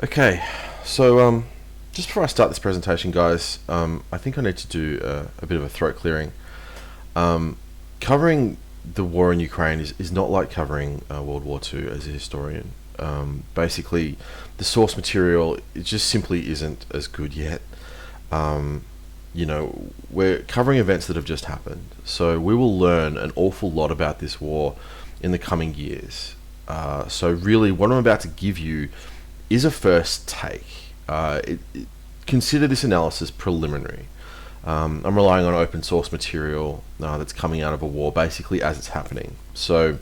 Okay, so just before I start this presentation, guys, I think I need to do a bit of a throat clearing. Covering the war in Ukraine is not like covering World War II as a historian. Basically, the source material, it just simply isn't as good yet. We're covering events that have just happened, so we will learn an awful lot about this war in the coming years. So really, what I'm about to give you is a first take. Consider this analysis preliminary. I'm relying on open source material that's coming out of a war, basically as it's happening. So,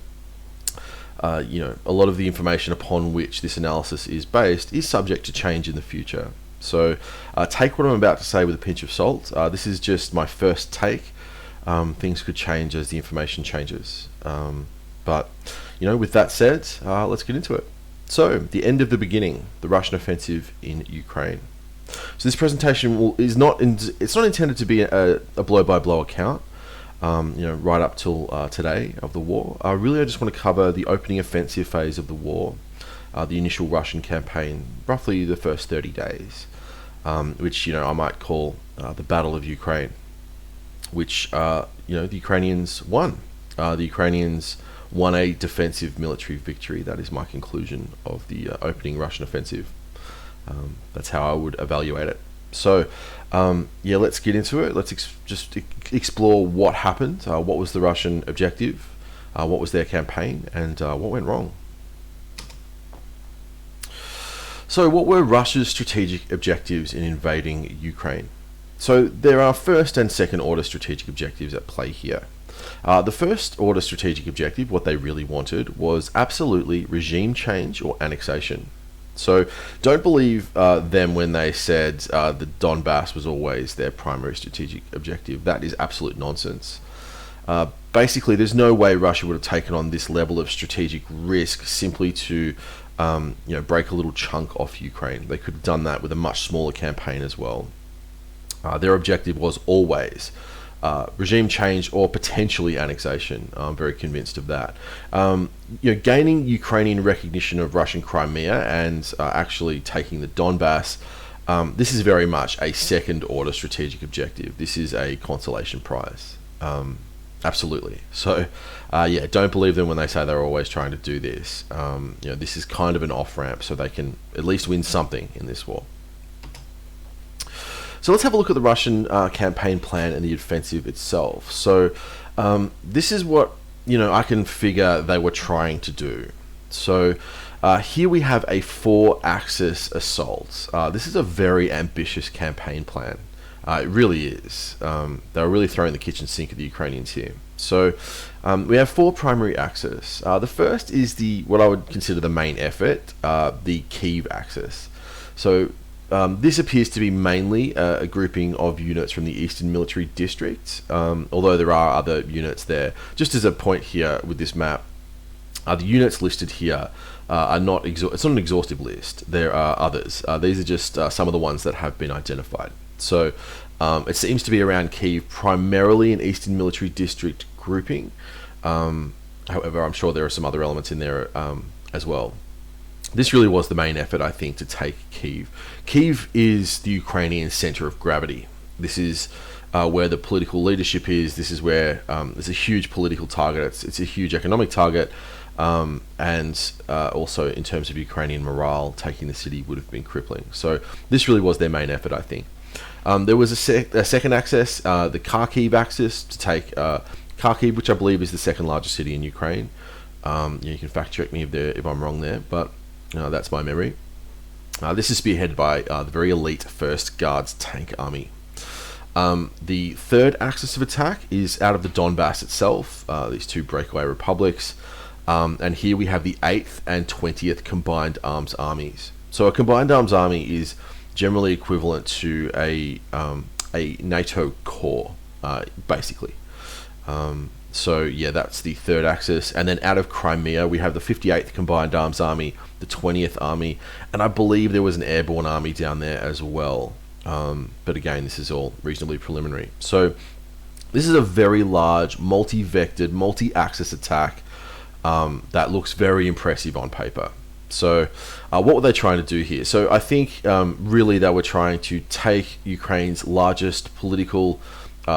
a lot of the information upon which this analysis is based is subject to change in the future. So, take what I'm about to say with a pinch of salt. This is just my first take. Things could change as the information changes. But, with that said, let's get into it. So, the end of the beginning, the Russian offensive in Ukraine. So this presentation it's not intended to be a blow-by-blow account, right up till today of the war. Really, I just want to cover the opening offensive phase of the war, the initial Russian campaign, roughly the first 30 days, which I might call the Battle of Ukraine, which the Ukrainians won. The Ukrainians won a defensive military victory. That is my conclusion of the opening Russian offensive. That's how I would evaluate it. So, let's get into it. Let's just explore what happened, what was the Russian objective, what was their campaign, and what went wrong. So, what were Russia's strategic objectives in invading Ukraine? So, there are first and second order strategic objectives at play here. The first order strategic objective, what they really wanted, was absolutely regime change or annexation. So don't believe them when they said the Donbass was always their primary strategic objective. That is absolute nonsense. Basically, there's no way Russia would have taken on this level of strategic risk simply to break a little chunk off Ukraine. They could have done that with a much smaller campaign as well. Their objective was always regime change or potentially annexation. I'm very convinced of that. Gaining Ukrainian recognition of Russian Crimea and actually taking the Donbass, this is very much a second order strategic objective. This is a consolation prize. Absolutely. So, don't believe them when they say they're always trying to do this. This is kind of an off-ramp so they can at least win something in this war. So let's have a look at the Russian campaign plan and the offensive itself. So this is what I can figure they were trying to do. So here we have a 4-axis assault. This is a very ambitious campaign plan. It really is. They're really throwing the kitchen sink at the Ukrainians here. So we have 4 primary axes. The first is what I would consider the main effort, the Kyiv axis. So this appears to be mainly a grouping of units from the Eastern Military District, although there are other units there. Just as a point here with this map, the units listed here are not it's not an exhaustive list. There are others. These are just some of the ones that have been identified. So it seems to be around Kyiv, primarily an Eastern Military District grouping. However, I'm sure there are some other elements in there as well. This really was the main effort, I think, to take Kyiv. Kyiv is the Ukrainian center of gravity. This is where the political leadership is. This is where it's a huge political target. It's a huge economic target. And also in terms of Ukrainian morale, taking the city would have been crippling. So this really was their main effort, I think. There was a second axis, the Kharkiv axis, to take Kharkiv, which I believe is the second largest city in Ukraine. You can fact check me if I'm wrong there, but that's my memory. This is spearheaded by the very elite 1st Guards Tank Army. The third axis of attack is out of the Donbass itself, these 2 breakaway republics. And here we have the 8th and 20th Combined Arms Armies. So a Combined Arms Army is generally equivalent to a NATO corps, basically. That's the third axis. And then out of Crimea, we have the 58th Combined Arms Army, the 20th Army, and I believe there was an airborne army down there as well. But again, this is all reasonably preliminary. So this is a very large, multi-vectored, multi-axis attack that looks very impressive on paper. So what were they trying to do here? So I think really they were trying to take Ukraine's largest political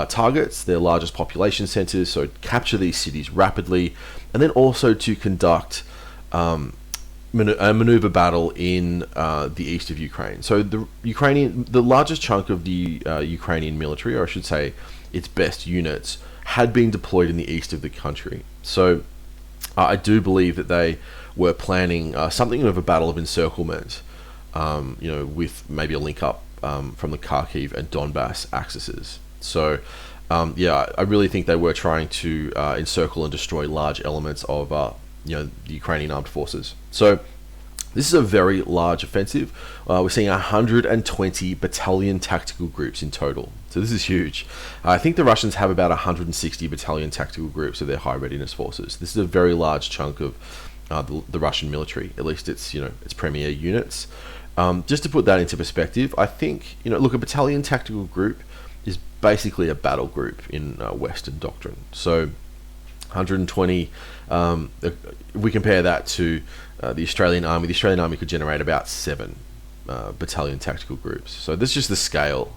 targets, their largest population centers, so capture these cities rapidly, and then also to conduct a maneuver battle in the east of Ukraine. So the largest chunk of the Ukrainian military, or I should say its best units, had been deployed in the east of the country. So I do believe that they were planning something of a battle of encirclement, with maybe a link up from the Kharkiv and Donbass axes. So, I really think they were trying to encircle and destroy large elements of, the Ukrainian Armed Forces. So, this is a very large offensive. We're seeing 120 battalion tactical groups in total. So this is huge. I think the Russians have about 160 battalion tactical groups of their high readiness forces. This is a very large chunk of the Russian military, at least its premier units. Just to put that into perspective, I think, look, a battalion tactical group is basically a battle group in Western doctrine. So 120, if we compare that to the Australian Army could generate about 7 battalion tactical groups. So this is just the scale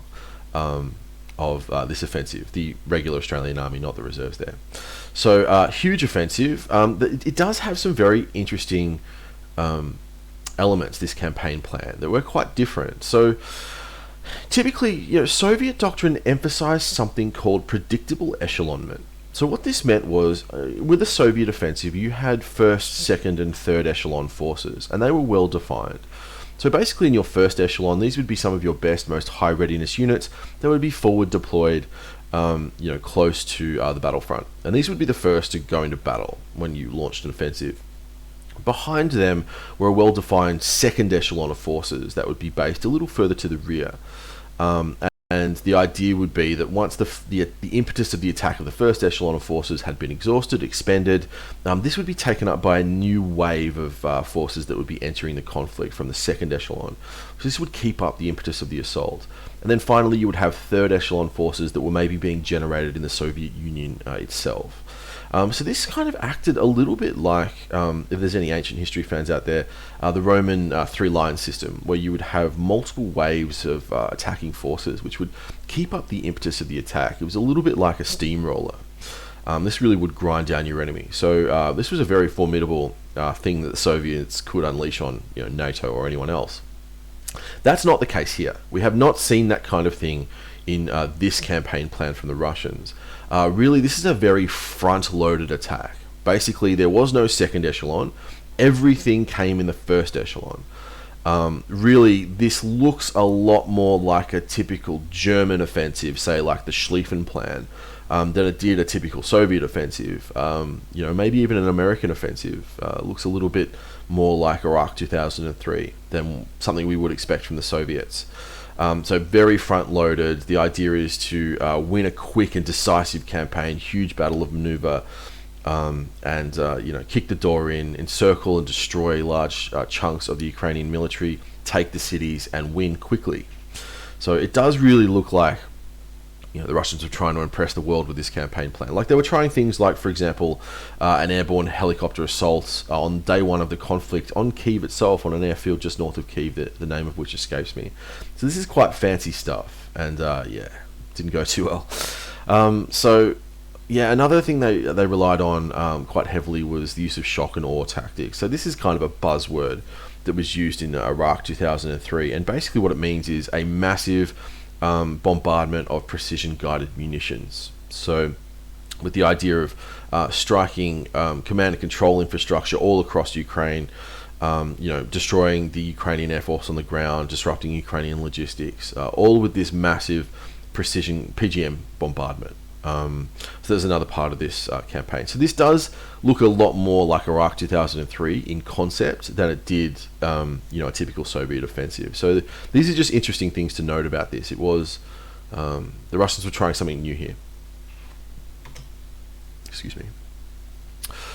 of this offensive, the regular Australian Army, not the reserves there. So huge offensive. It does have some very interesting elements, this campaign plan, that were quite different. So typically, Soviet doctrine emphasized something called predictable echelonment. So what this meant was, with the Soviet offensive, you had first, second, and third echelon forces, and they were well defined. So basically in your first echelon, these would be some of your best, most high readiness units that would be forward deployed, close to the battlefront. And these would be the first to go into battle when you launched an offensive. Behind them were a well-defined second echelon of forces that would be based a little further to the rear. And the idea would be that once the impetus of the attack of the first echelon of forces had been exhausted, expended, this would be taken up by a new wave of forces that would be entering the conflict from the second echelon. So this would keep up the impetus of the assault. And then finally you would have third echelon forces that were maybe being generated in the Soviet Union itself. So this kind of acted a little bit like, if there's any ancient history fans out there, the Roman three-line system, where you would have multiple waves of attacking forces, which would keep up the impetus of the attack. It was a little bit like a steamroller. This really would grind down your enemy. So this was a very formidable thing that the Soviets could unleash on NATO or anyone else. That's not the case here. We have not seen that kind of thing in this campaign plan from the Russians. Really, this is a very front-loaded attack. Basically, there was no second echelon. Everything came in the first echelon. Really, this looks a lot more like a typical German offensive, say like the Schlieffen Plan, than it did a typical Soviet offensive. Maybe even an American offensive. Looks a little bit more like Iraq 2003 than something we would expect from the Soviets. So very front-loaded. The idea is to win a quick and decisive campaign, huge battle of maneuver, and kick the door in, encircle and destroy large chunks of the Ukrainian military, take the cities, and win quickly. So it does really look like the Russians were trying to impress the world with this campaign plan. Like they were trying things like, for example, an airborne helicopter assault on day one of the conflict on Kyiv itself, on an airfield just north of Kyiv, the name of which escapes me. So this is quite fancy stuff, and didn't go too well. Another thing they relied on quite heavily was the use of shock and awe tactics. So this is kind of a buzzword that was used in Iraq 2003, and basically what it means is a massive bombardment of precision-guided munitions. So with the idea of striking command and control infrastructure all across Ukraine, destroying the Ukrainian Air Force on the ground, disrupting Ukrainian logistics, all with this massive precision PGM bombardment. So there's another part of this campaign. So this does look a lot more like Iraq 2003 in concept than it did, a typical Soviet offensive. So these are just interesting things to note about this. It was, the Russians were trying something new here. Excuse me.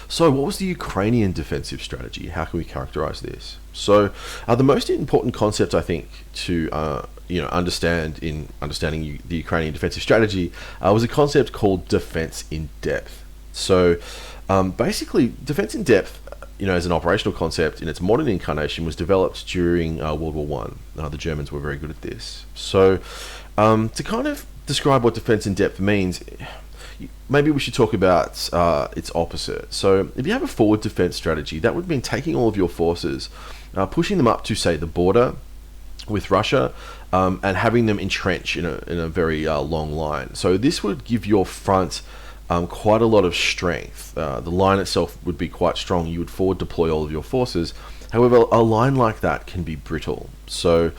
So what was the Ukrainian defensive strategy? How can we characterize this? So the most important concept, I think, to understand in understanding the Ukrainian defensive strategy was a concept called defense in depth. So basically, defense in depth as an operational concept in its modern incarnation, was developed during World War One. The Germans were very good at this. So, to kind of describe what defense in depth means, maybe we should talk about its opposite. So, if you have a forward defense strategy, that would mean taking all of your forces, pushing them up to, say, the border with Russia, and having them entrench in a very long line. So this would give your front quite a lot of strength. The line itself would be quite strong. You would forward deploy all of your forces. However, a line like that can be brittle. So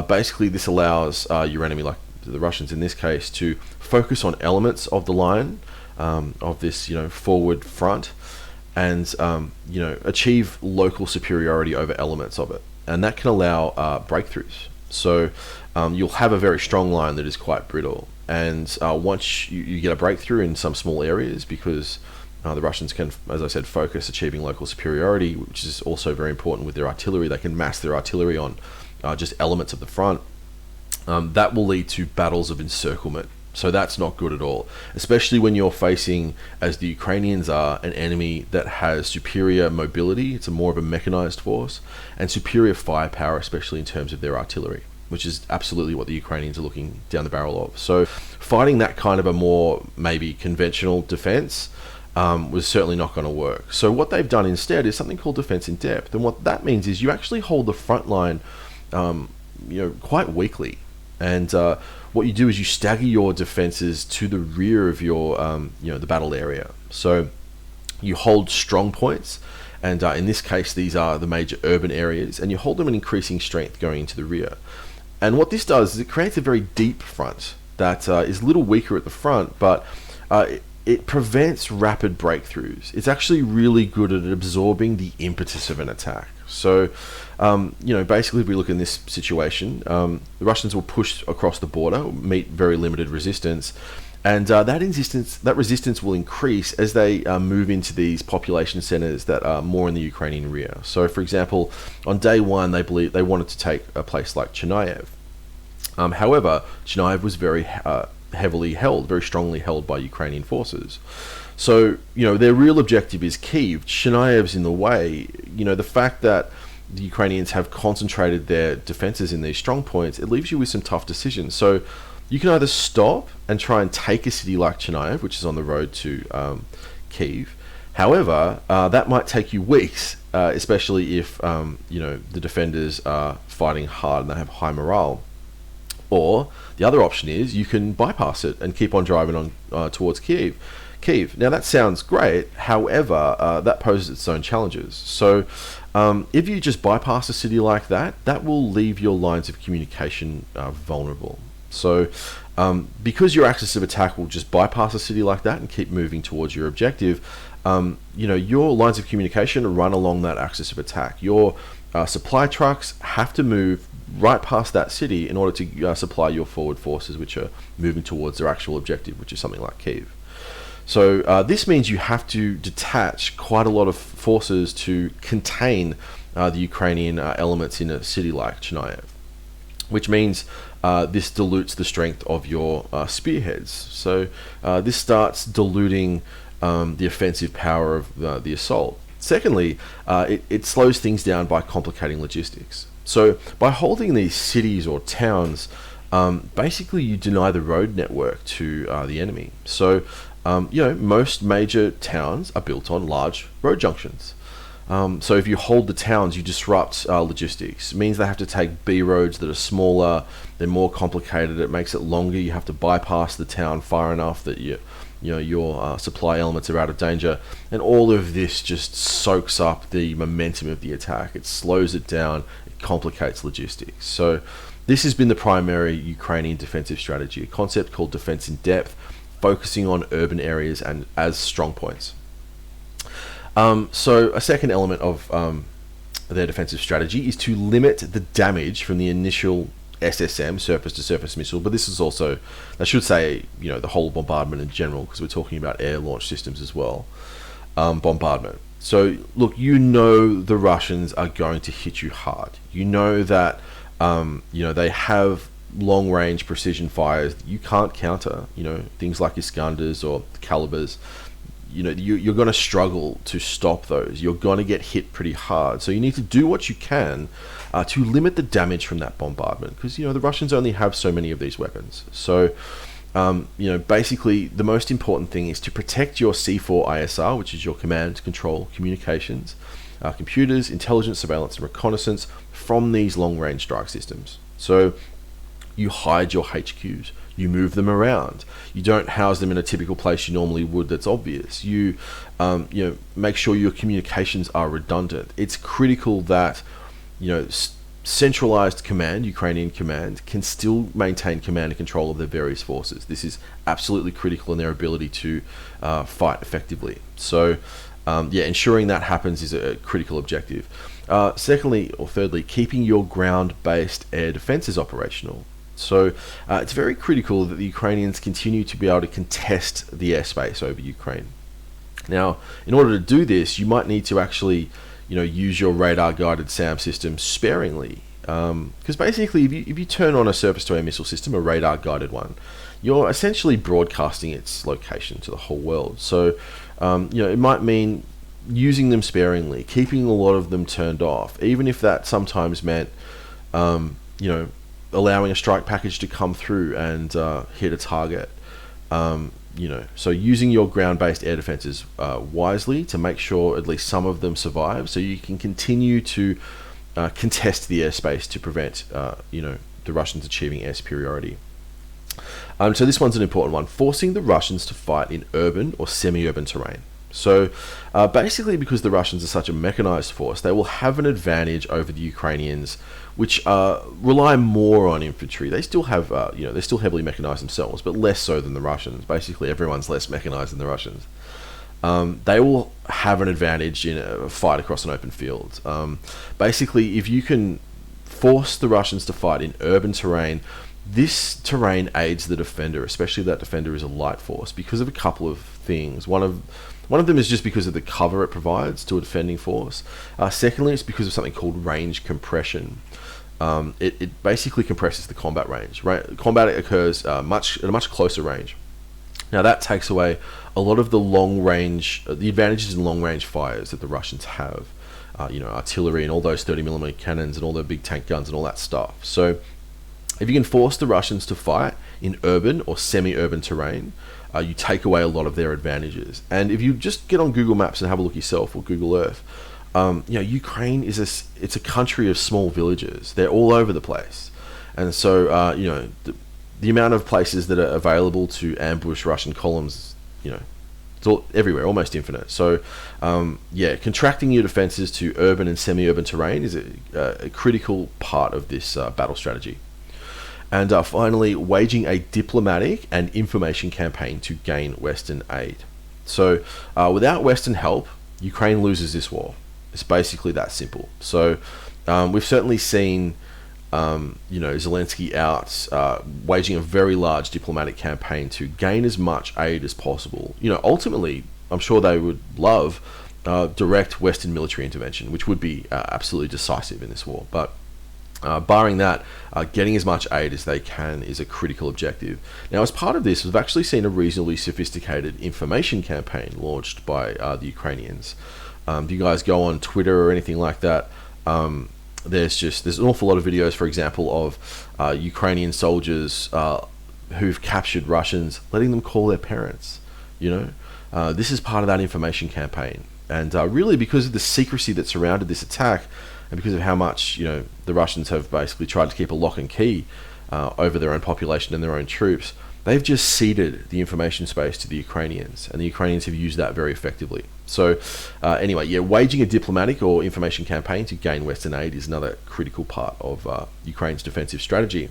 basically this allows your enemy, like the Russians in this case, to focus on elements of the line of this forward front, and achieve local superiority over elements of it. And that can allow breakthroughs. So you'll have a very strong line that is quite brittle. And once you get a breakthrough in some small areas, because the Russians can, as I said, focus achieving local superiority, which is also very important with their artillery. They can mass their artillery on just elements of the front. That will lead to battles of encirclement. So that's not good at all, especially when you're facing, as the Ukrainians are, an enemy that has superior mobility. It's more of a mechanized force, and superior firepower, especially in terms of their artillery, which is absolutely what the Ukrainians are looking down the barrel of. So fighting that kind of a more maybe conventional defense was certainly not going to work. So what they've done instead is something called defense in depth. And what that means is you actually hold the front line quite weakly. And what you do is you stagger your defenses to the rear of your, the battle area. So you hold strong points, and in this case, these are the major urban areas, and you hold them in increasing strength going into the rear. And what this does is it creates a very deep front that is a little weaker at the front, but it prevents rapid breakthroughs. It's actually really good at absorbing the impetus of an attack. So, basically, if we look in this situation, the Russians will push across the border, meet very limited resistance, and that resistance will increase as they move into these population centers that are more in the Ukrainian rear. So, for example, on day one, they wanted to take a place like Chernihiv. However, Chernihiv was very very strongly held by Ukrainian forces. So, their real objective is Kyiv. Chernihiv's in the way. The fact that the Ukrainians have concentrated their defenses in these strong points, it leaves you with some tough decisions. So you can either stop and try and take a city like Chernihiv, which is on the road to Kyiv. However, that might take you weeks, especially if, the defenders are fighting hard and they have high morale. Or the other option is you can bypass it and keep on driving on towards Kyiv. Now that sounds great, however, that poses its own challenges. So if you just bypass a city like that, that will leave your lines of communication vulnerable. So because your axis of attack will just bypass a city like that and keep moving towards your objective, your lines of communication run along that axis of attack. Your supply trucks have to move right past that city in order to supply your forward forces, which are moving towards their actual objective, which is something like Kyiv. So this means you have to detach quite a lot of forces to contain the Ukrainian elements in a city like Chernihiv, which means this dilutes the strength of your spearheads. So this starts diluting the offensive power of the assault. Secondly, it slows things down by complicating logistics. So by holding these cities or towns, basically you deny the road network to the enemy. So most major towns are built on large road junctions. So if you hold the towns, you disrupt logistics. It means they have to take B roads that are smaller, they're more complicated, it makes it longer, you have to bypass the town far enough that your supply elements are out of danger, and all of this just soaks up the momentum of the attack. It slows it down, it complicates logistics. So this has been the primary Ukrainian defensive strategy, a concept called defense in depth, focusing on urban areas and as strong points. So a second element of their defensive strategy is to limit the damage from the initial SSM, surface-to-surface missile, but this is also, I should say, the whole bombardment in general, because we're talking about air launch systems as well. Bombardment. So, look, the Russians are going to hit you hard. That, they have long-range precision fires that you can't counter. Things like Iskanders or Calibers. you're going to struggle to stop those. You're going to get hit pretty hard. So you need to do what you can to limit the damage from that bombardment, because the Russians only have so many of these weapons. So basically the most important thing is to protect your C4 ISR, which is your command, control, communications, computers, intelligence, surveillance, and reconnaissance from these long-range strike systems. So you hide your HQs, you move them around, you don't house them in a typical place you normally would that's obvious. You make sure your communications are redundant. It's critical that centralized command, Ukrainian command, can still maintain command and control of their various forces. This is absolutely critical in their ability to fight effectively. So ensuring that happens is a critical objective. Secondly, or thirdly, keeping your ground-based air defenses operational. So it's very critical that the Ukrainians continue to be able to contest the airspace over Ukraine. Now, in order to do this, you might need to actually use your radar-guided SAM system sparingly. Because basically, if you turn on a surface-to-air missile system, a radar-guided one, you're essentially broadcasting its location to the whole world. So, it might mean using them sparingly, keeping a lot of them turned off, even if that sometimes meant, allowing a strike package to come through and hit a target. So using your ground-based air defenses wisely to make sure at least some of them survive, so you can continue to contest the airspace to prevent, the Russians achieving air superiority. So this one's an important one: forcing the Russians to fight in urban or semi-urban terrain. So basically, because the Russians are such a mechanized force, they will have an advantage over the Ukrainians, which rely more on infantry. They still have, they're still heavily mechanized themselves, but less so than the Russians. Basically, everyone's less mechanized than the Russians. They will have an advantage in a fight across an open field. Basically, if you can force the Russians to fight in urban terrain, this terrain aids the defender, especially if that defender is a light force, because of a couple of things. One of them is just because of the cover it provides to a defending force. Secondly, it's because of something called range compression. It basically compresses the combat range. Combat occurs at a much closer range. Now that takes away a lot of the the advantages in long-range fires that the Russians have. Artillery and all those 30mm cannons and all the big tank guns and all that stuff. So if you can force the Russians to fight in urban or semi-urban terrain, you take away a lot of their advantages. And if you just get on Google Maps and have a look yourself, or Google Earth, Ukraine it's a country of small villages. They're all over the place, and so the amount of places that are available to ambush Russian columns, it's all everywhere, almost infinite. So contracting your defenses to urban and semi-urban terrain is a critical part of this battle strategy. And finally, waging a diplomatic and information campaign to gain Western aid. So without Western help, Ukraine loses this war. It's basically that simple. So we've certainly seen Zelensky out waging a very large diplomatic campaign to gain as much aid as possible. Ultimately, I'm sure they would love direct Western military intervention, which would be absolutely decisive in this war. But barring that, getting as much aid as they can is a critical objective. Now, as part of this, we've actually seen a reasonably sophisticated information campaign launched by the Ukrainians. If you guys go on Twitter or anything like that, there's an awful lot of videos, for example, of Ukrainian soldiers who've captured Russians, letting them call their parents. This is part of that information campaign. And really, because of the secrecy that surrounded this attack, and because of how much the Russians have basically tried to keep a lock and key over their own population and their own troops, they've just ceded the information space to the Ukrainians, and the Ukrainians have used that very effectively. So waging a diplomatic or information campaign to gain Western aid is another critical part of Ukraine's defensive strategy.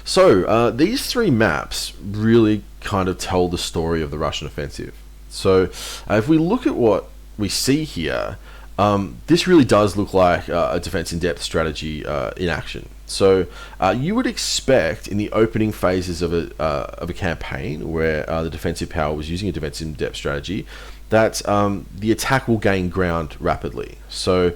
So these three maps really kind of tell the story of the Russian offensive. So if we look at what we see here, this really does look like a defense in depth strategy in action. So you would expect in the opening phases of a campaign where the defensive power was using a defense in depth strategy that the attack will gain ground rapidly. So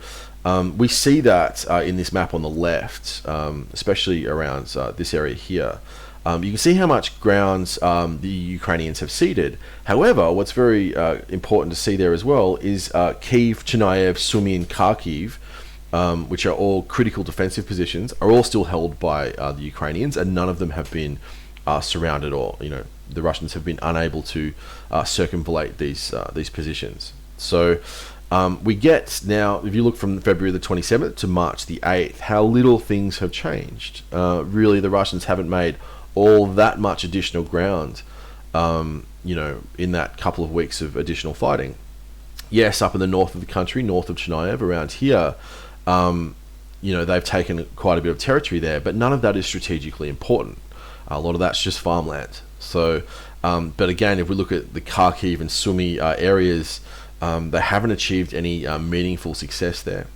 we see that in this map on the left, especially around this area here. You can see how much grounds the Ukrainians have ceded. However, what's very important to see there as well is Kyiv, Chernihiv, Sumy, and Kharkiv, which are all critical defensive positions, are all still held by the Ukrainians, and none of them have been surrounded, or the Russians have been unable to circumvallate these positions. So we get now, if you look from February the 27th to March the 8th, how little things have changed. Really, the Russians haven't made all that much additional ground, in that couple of weeks of additional fighting. Yes, up in the north of the country, north of Chernihiv, around here, they've taken quite a bit of territory there, but none of that is strategically important. A lot of that's just farmland. So, but again, if we look at the Kharkiv and Sumy areas, they haven't achieved any meaningful success there.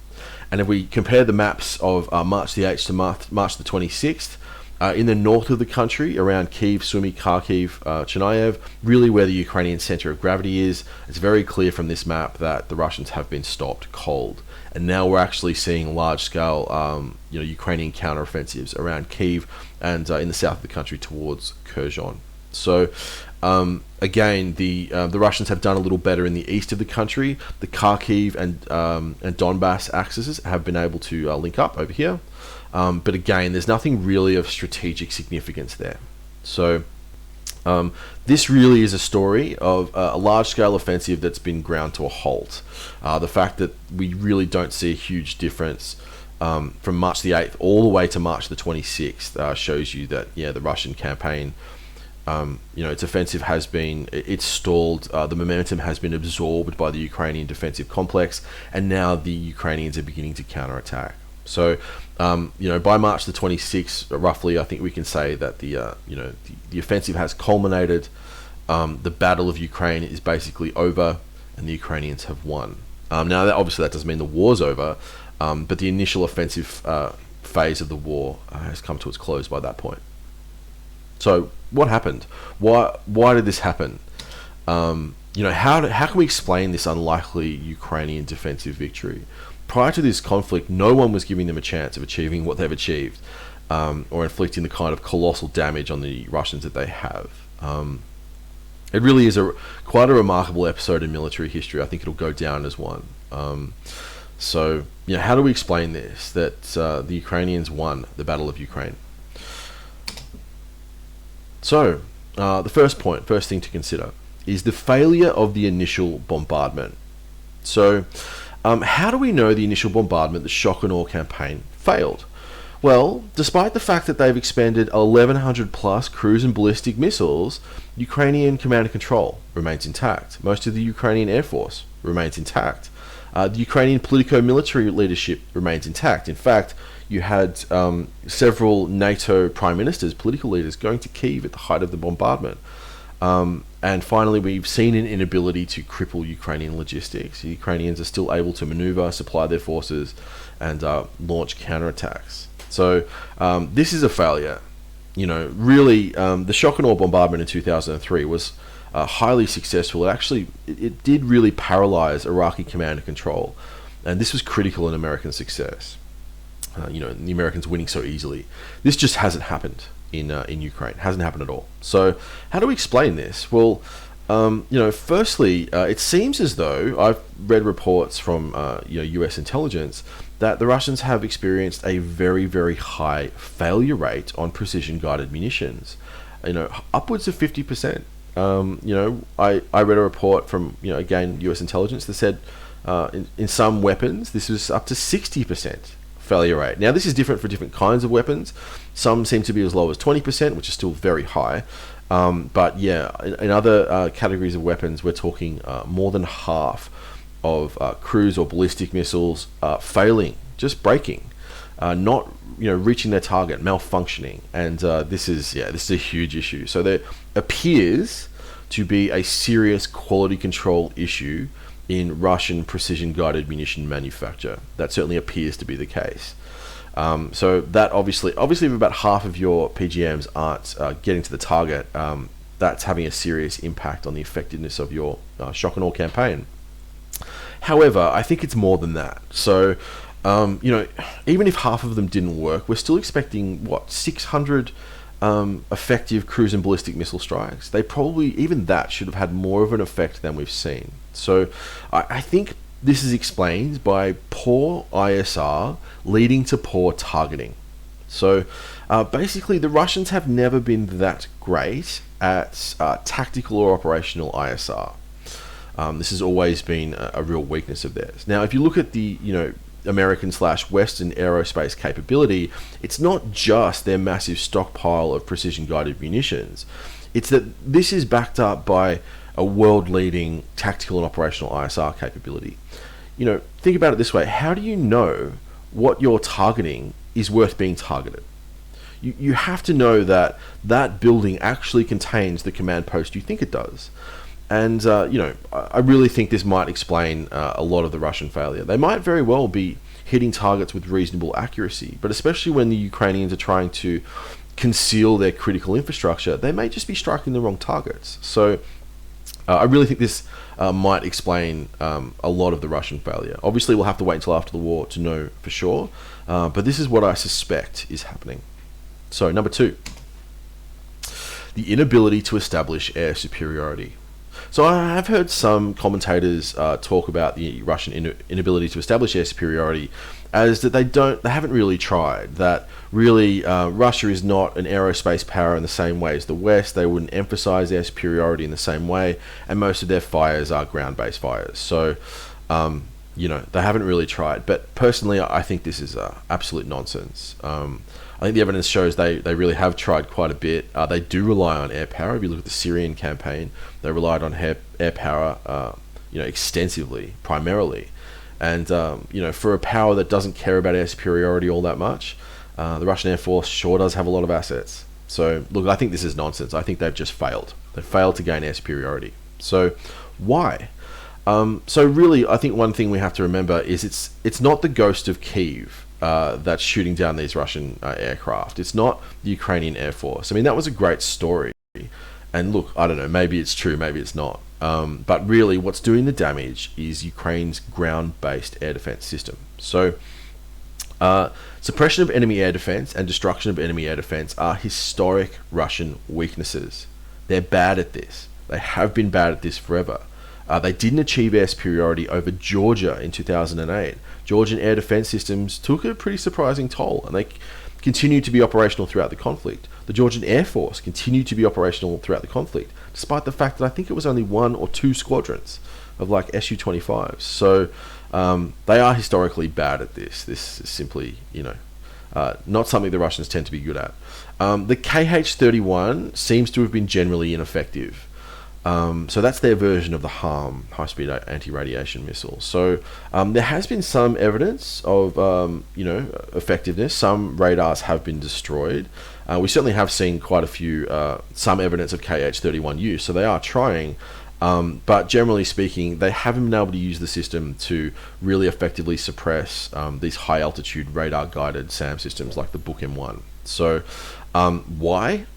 And if we compare the maps of March the 8th to March the 26th, in the north of the country, around Kyiv, Sumy, Kharkiv, Chernihiv, really where the Ukrainian center of gravity is, it's very clear from this map that the Russians have been stopped cold. And now we're actually seeing large-scale, Ukrainian counteroffensives around Kyiv and in the south of the country towards Kherson. So, again, the Russians have done a little better in the east of the country. The Kharkiv and Donbass axes have been able to link up over here. But again, there's nothing really of strategic significance there. So this really is a story of a large-scale offensive that's been ground to a halt. The fact that we really don't see a huge difference from March the 8th all the way to March the 26th shows you that, the Russian campaign, its offensive has been, it's stalled, the momentum has been absorbed by the Ukrainian defensive complex, and now the Ukrainians are beginning to counterattack. So, by March the 26th, roughly, I think we can say that the offensive has culminated. The Battle of Ukraine is basically over, and the Ukrainians have won. Now, obviously, that doesn't mean the war's over, but the initial offensive phase of the war has come to its close by that point. So, what happened? Why did this happen? How can we explain this unlikely Ukrainian defensive victory? Prior to this conflict, no one was giving them a chance of achieving what they've achieved, or inflicting the kind of colossal damage on the Russians that they have. It really is quite a remarkable episode in military history. I think it'll go down as one. So, how do we explain this? That the Ukrainians won the Battle of Ukraine. So, the first thing to consider, is the failure of the initial bombardment. So, how do we know the initial bombardment, the shock and awe campaign, failed? Well, despite the fact that they've expended 1,100 plus cruise and ballistic missiles, Ukrainian command and control remains intact. Most of the Ukrainian Air Force remains intact. The Ukrainian politico-military leadership remains intact. In fact, you had several NATO prime ministers, political leaders, going to Kyiv at the height of the bombardment. And finally, we've seen an inability to cripple Ukrainian logistics. The Ukrainians are still able to maneuver, supply their forces, and launch counterattacks. So this is a failure. Really, the shock and awe bombardment in 2003 was highly successful. It did really paralyze Iraqi command and control, and this was critical in American success. The Americans winning so easily. This just hasn't happened in Ukraine. Hasn't happened at all. So how do we explain this? Well, firstly, it seems as though I've read reports from US intelligence that the Russians have experienced a very, very high failure rate on precision guided munitions. Upwards of 50%. I read a report from again US intelligence that said in some weapons this was up to 60% failure rate. Now, this is different for different kinds of weapons. Some seem to be as low as 20%, which is still very high. But in other categories of weapons, we're talking more than half of cruise or ballistic missiles failing, just breaking, not reaching their target, malfunctioning, and this is a huge issue. So there appears to be a serious quality control issue in Russian precision-guided munition manufacture. That certainly appears to be the case. So that obviously, if about half of your PGMs aren't getting to the target, that's having a serious impact on the effectiveness of your shock and awe campaign. However, I think it's more than that. So, even if half of them didn't work, we're still expecting 600 effective cruise and ballistic missile strikes, they probably, even that should have had more of an effect than we've seen. So I think this is explained by poor ISR leading to poor targeting. So basically, the Russians have never been that great at tactical or operational ISR. This has always been a real weakness of theirs. Now, if you look at the American/Western aerospace capability, it's not just their massive stockpile of precision-guided munitions. It's that this is backed up by a world-leading tactical and operational ISR capability. Think about it this way: how do you know what you're targeting is worth being targeted? You have to know that that building actually contains the command post you think it does. And, I really think this might explain a lot of the Russian failure. They might very well be hitting targets with reasonable accuracy, but especially when the Ukrainians are trying to conceal their critical infrastructure, they may just be striking the wrong targets. So I really think this might explain a lot of the Russian failure. Obviously, we'll have to wait until after the war to know for sure, but this is what I suspect is happening. So, number 2, the inability to establish air superiority. So I have heard some commentators talk about the Russian inability to establish air superiority as that they haven't really tried, that really Russia is not an aerospace power in the same way as the West. They wouldn't emphasize air superiority in the same way, and most of their fires are ground-based fires. So, they haven't really tried. But personally, I think this is absolute nonsense. I think the evidence shows they really have tried quite a bit. They do rely on air power. If you look at the Syrian campaign, they relied on air power, extensively, primarily. And, for a power that doesn't care about air superiority all that much, the Russian Air Force sure does have a lot of assets. So, look, I think this is nonsense. I think they've just failed. They've failed to gain air superiority. So, why? So really, I think one thing we have to remember is it's not the ghost of Kyiv that's shooting down these Russian aircraft. It's not the Ukrainian Air Force. I mean, that was a great story. And look, I don't know, maybe it's true, maybe it's not. But really, what's doing the damage is Ukraine's ground-based air defense system. So, suppression of enemy air defense and destruction of enemy air defense are historic Russian weaknesses. They're bad at this. They have been bad at this forever. They didn't achieve air superiority over Georgia in 2008. Georgian air defense systems took a pretty surprising toll, and they continued to be operational throughout the conflict. The Georgian Air Force continued to be operational throughout the conflict, despite the fact that I think it was only 1 or 2 squadrons of like Su-25s. So they are historically bad at this. This is simply, not something the Russians tend to be good at. The KH-31 seems to have been generally ineffective. So that's their version of the HARM, high-speed anti-radiation missile. So there has been some evidence of, effectiveness. Some radars have been destroyed. We certainly have seen quite a few, some evidence of KH-31 use. So they are trying, but generally speaking, they haven't been able to use the system to really effectively suppress these high-altitude radar-guided SAM systems like the Buk M1. So why?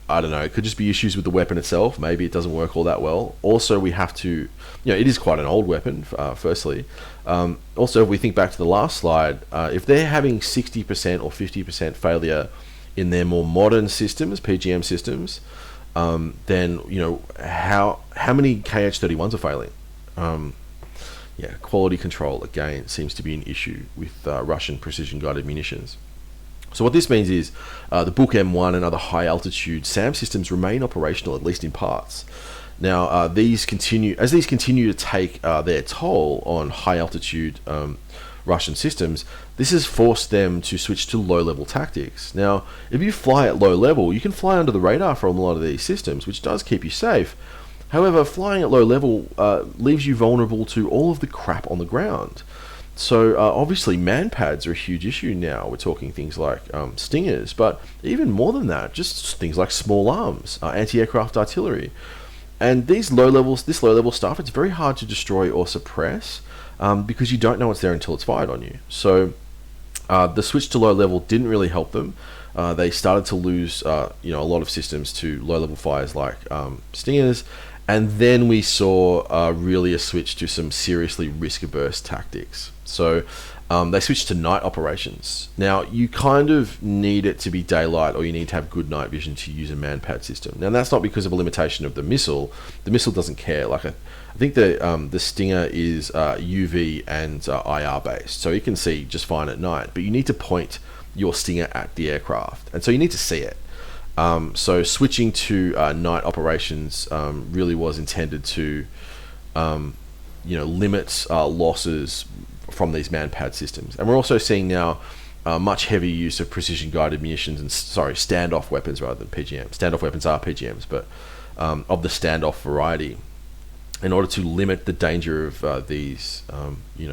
I don't know, it could just be issues with the weapon itself. Maybe it doesn't work all that well. Also, we have to, it is quite an old weapon, firstly. Also, if we think back to the last slide, if they're having 60% or 50% failure in their more modern systems, PGM systems, then, how many KH-31s are failing? Quality control, again, seems to be an issue with Russian precision-guided munitions. So what this means is the Buk M1 and other high-altitude SAM systems remain operational, at least in parts. Now, as these continue to take their toll on high-altitude Russian systems, this has forced them to switch to low-level tactics. Now, if you fly at low level, you can fly under the radar from a lot of these systems, which does keep you safe. However, flying at low level leaves you vulnerable to all of the crap on the ground. So obviously man-pads are a huge issue now. We're talking things like Stingers, but even more than that, just things like small arms, anti-aircraft artillery. And this low-level stuff, it's very hard to destroy or suppress because you don't know it's there until it's fired on you. So the switch to low level didn't really help them. They started to lose a lot of systems to low-level fires like Stingers. And then we saw really a switch to some seriously risk-averse tactics. So They switched to night operations. Now, you kind of need it to be daylight, or you need to have good night vision to use a man-pad system. Now, that's not because of a limitation of the missile. The missile doesn't care. Like, I think the Stinger is UV and IR based, so you can see just fine at night. But you need to point your Stinger at the aircraft, and so you need to see it. So switching to night operations really was intended to, limit losses from these man-pad systems. And we're also seeing now much heavier use of precision-guided munitions and, standoff weapons rather than PGMs. Standoff weapons are PGMs, but of the standoff variety, in order to limit the danger of these,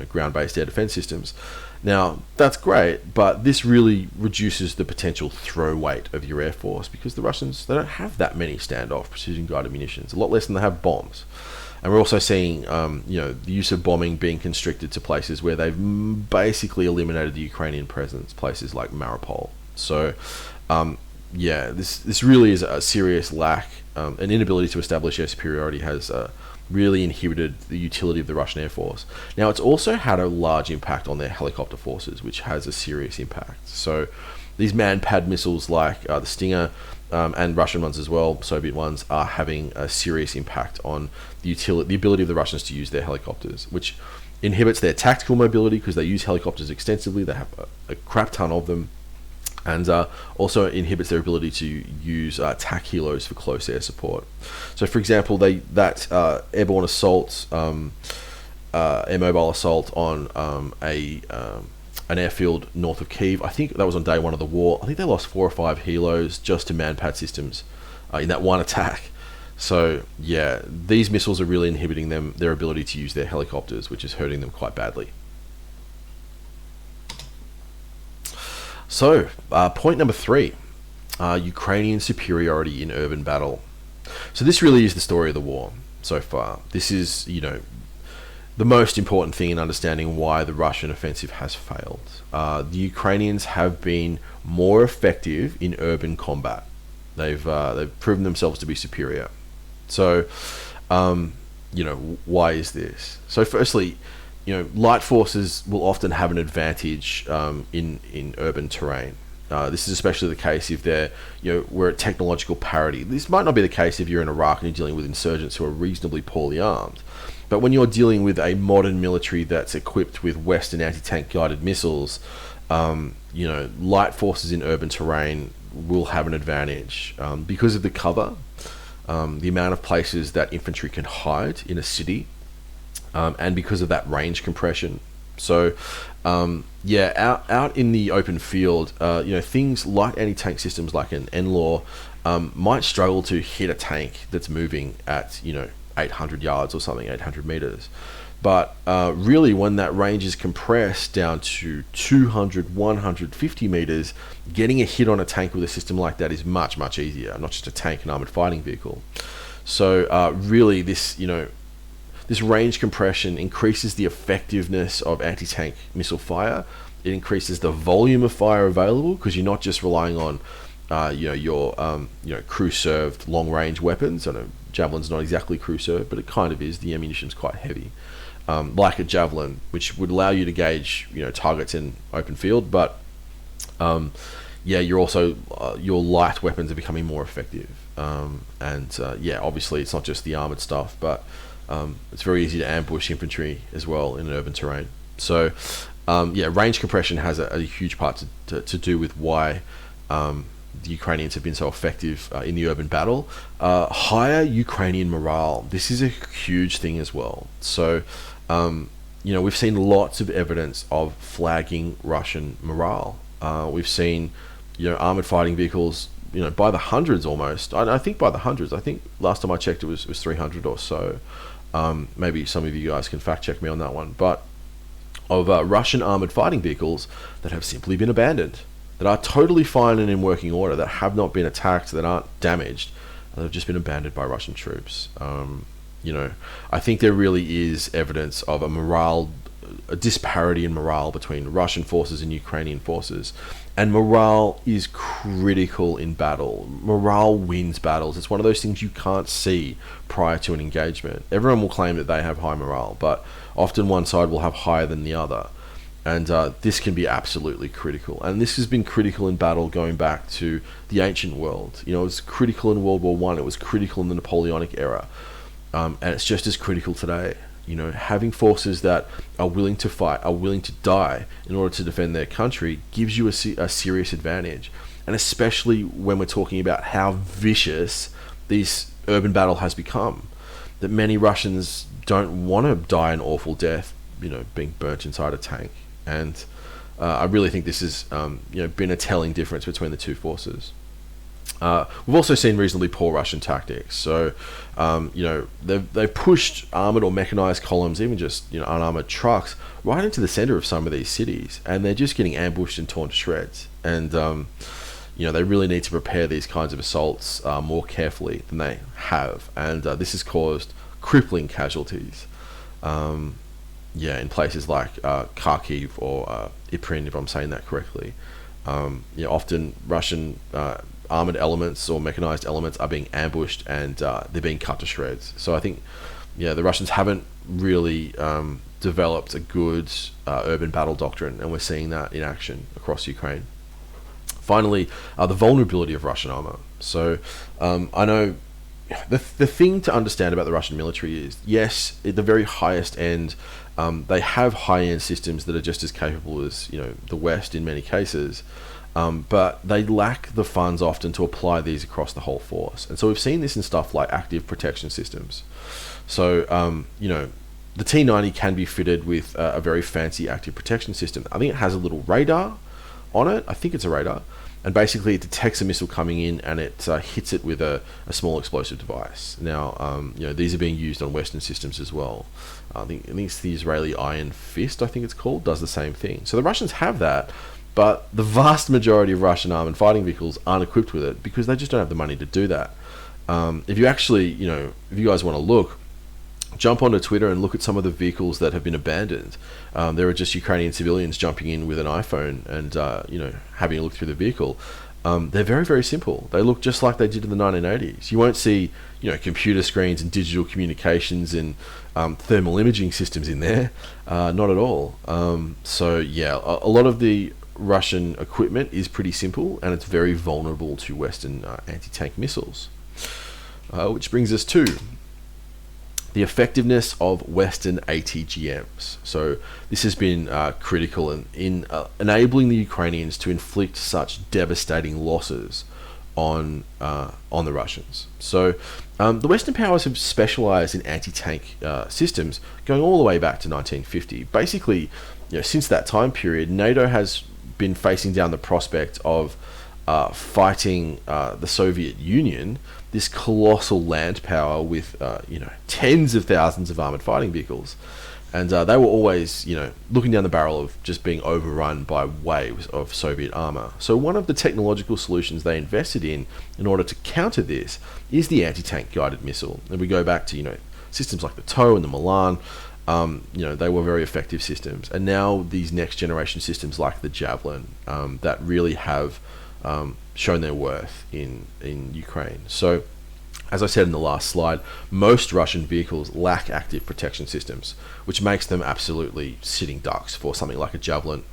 ground-based air defense systems. Now, that's great, but this really reduces the potential throw weight of your Air Force, because the Russians, they don't have that many standoff precision-guided munitions, a lot less than they have bombs. And we're also seeing, the use of bombing being constricted to places where they've basically eliminated the Ukrainian presence, places like Mariupol. So, this really is a serious lack. An inability to establish air superiority has really inhibited the utility of the Russian Air Force. Now, it's also had a large impact on their helicopter forces, which has a serious impact. So, these man-pad missiles like the Stinger, and Russian ones as well, Soviet ones, are having a serious impact on the ability of the Russians to use their helicopters, which inhibits their tactical mobility because they use helicopters extensively. They have a crap ton of them, and also inhibits their ability to use TAC helos for close air support. So, for example, that airborne assault, air mobile assault on an airfield north of Kyiv. I think that was on day one of the war. I think they lost 4 or 5 helos just to man-pad systems in that one attack. So, yeah, these missiles are really inhibiting their ability to use their helicopters, which is hurting them quite badly. So, point number 3, Ukrainian superiority in urban battle. So this really is the story of the war so far. This is, the most important thing in understanding why the Russian offensive has failed. The Ukrainians have been more effective in urban combat. They've proven themselves to be superior. So, why is this? So, firstly, light forces will often have an advantage in urban terrain. This is especially the case if we're at technological parity. This might not be the case if you're in Iraq and you're dealing with insurgents who are reasonably poorly armed. But when you're dealing with a modern military that's equipped with Western anti-tank guided missiles, light forces in urban terrain will have an advantage because of the cover, the amount of places that infantry can hide in a city, and because of that range compression. So, out in the open field, things like anti-tank systems like an NLAW might struggle to hit a tank that's moving at, 800 yards or something, 800 meters. But really, when that range is compressed down to 200, 150 meters, getting a hit on a tank with a system like that is much, much easier. Not just a tank, an armored fighting vehicle. So really, this range compression increases the effectiveness of anti-tank missile fire. It increases the volume of fire available because you're not just relying on your crew-served long-range weapons. I know Javelin's not exactly crew-served, but it kind of is. The ammunition's quite heavy, like a Javelin, which would allow you to gauge targets in open field. But you're also your light weapons are becoming more effective. Obviously it's not just the armored stuff, but it's very easy to ambush infantry as well in an urban terrain. So range compression has a huge part to do with why the Ukrainians have been so effective in the urban battle. Higher Ukrainian morale. This is a huge thing as well. So, we've seen lots of evidence of flagging Russian morale. We've seen, armored fighting vehicles, by the hundreds almost. I think by the hundreds. I think last time I checked it was 300 or so. Maybe some of you guys can fact check me on that one. But of Russian armored fighting vehicles that have simply been abandoned, that are totally fine and in working order, that have not been attacked, that aren't damaged, that have just been abandoned by Russian troops. I think there really is evidence of a disparity in morale between Russian forces and Ukrainian forces. And morale is critical in battle. Morale wins battles. It's one of those things you can't see prior to an engagement. Everyone will claim that they have high morale, but often one side will have higher than the other. And this can be absolutely critical. And this has been critical in battle going back to the ancient world. You know, it was critical in World War One. It was critical in the Napoleonic era. And it's just as critical today. You know, having forces that are willing to fight, are willing to die in order to defend their country gives you a serious advantage. And especially when we're talking about how vicious this urban battle has become. That many Russians don't want to die an awful death, you know, being burnt inside a tank. And I really think this has been a telling difference between the two forces. We've also seen reasonably poor Russian tactics. So, they've pushed armored or mechanized columns, even just unarmored trucks, right into the center of some of these cities, and they're just getting ambushed and torn to shreds. And they really need to prepare these kinds of assaults more carefully than they have, and this has caused crippling casualties. In places like Kharkiv or Ypres, if I'm saying that correctly. Often Russian armored elements or mechanized elements are being ambushed and they're being cut to shreds. So I think, the Russians haven't really developed a good urban battle doctrine, and we're seeing that in action across Ukraine. Finally, the vulnerability of Russian armor. So I know the thing to understand about the Russian military is, yes, at the very highest end, they have high-end systems that are just as capable as the West in many cases. But they lack the funds often to apply these across the whole force. And so we've seen this in stuff like active protection systems. So, the T-90 can be fitted with a very fancy active protection system. I think it has a little radar on it. I think it's a radar. And basically it detects a missile coming in and it hits it with a small explosive device. Now, these are being used on Western systems as well. I think it's the Israeli Iron Fist, I think it's called, does the same thing. So the Russians have that, but the vast majority of Russian armored fighting vehicles aren't equipped with it because they just don't have the money to do that. If you actually, if you guys want to look, jump onto Twitter and look at some of the vehicles that have been abandoned. There are just Ukrainian civilians jumping in with an iPhone and, having a look through the vehicle. They're very, very simple. They look just like they did in the 1980s. You won't see, computer screens and digital communications and thermal imaging systems in there. Not at all. A lot of the Russian equipment is pretty simple, and it's very vulnerable to Western anti-tank missiles. Which brings us to the effectiveness of Western ATGMs. So this has been critical in enabling the Ukrainians to inflict such devastating losses on the Russians. So the Western powers have specialized in anti-tank systems going all the way back to 1950. Basically, since that time period, NATO has been facing down the prospect of fighting the Soviet Union, this colossal land power with tens of thousands of armored fighting vehicles, and they were always looking down the barrel of just being overrun by waves of Soviet armor. So one of the technological solutions they invested in order to counter this is the anti-tank guided missile. And we go back to systems like the TOW and the Milan. They were very effective systems, and now these next generation systems like the Javelin that really have shown their worth in Ukraine. So, as I said in the last slide, most Russian vehicles lack active protection systems, which makes them absolutely sitting ducks for something like a Javelin.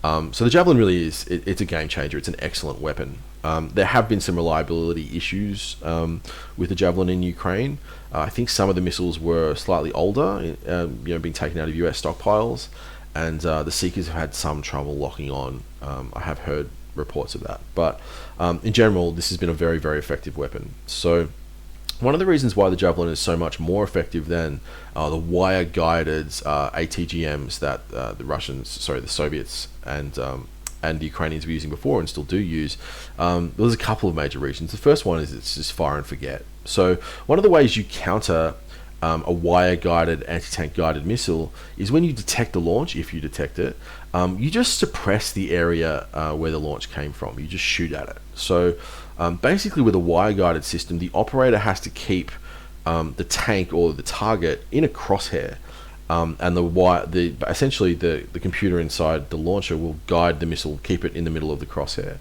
So the Javelin really it's a game changer. It's an excellent weapon. There have been some reliability issues with the Javelin in Ukraine. I think some of the missiles were slightly older, being taken out of US stockpiles, and the Seekers have had some trouble locking on. I have heard reports of that, but in general, this has been a very, very effective weapon. So one of the reasons why the Javelin is so much more effective than the wire-guided ATGMs that the Soviets and the Ukrainians were using before and still do use, there's a couple of major reasons. The first one is it's just fire and forget. So one of the ways you counter a wire-guided, anti-tank guided missile is when you detect the launch, if you detect it, you just suppress the area where the launch came from. You just shoot at it. So basically with a wire-guided system, the operator has to keep the tank or the target in a crosshair, and essentially the computer inside the launcher will guide the missile, keep it in the middle of the crosshair.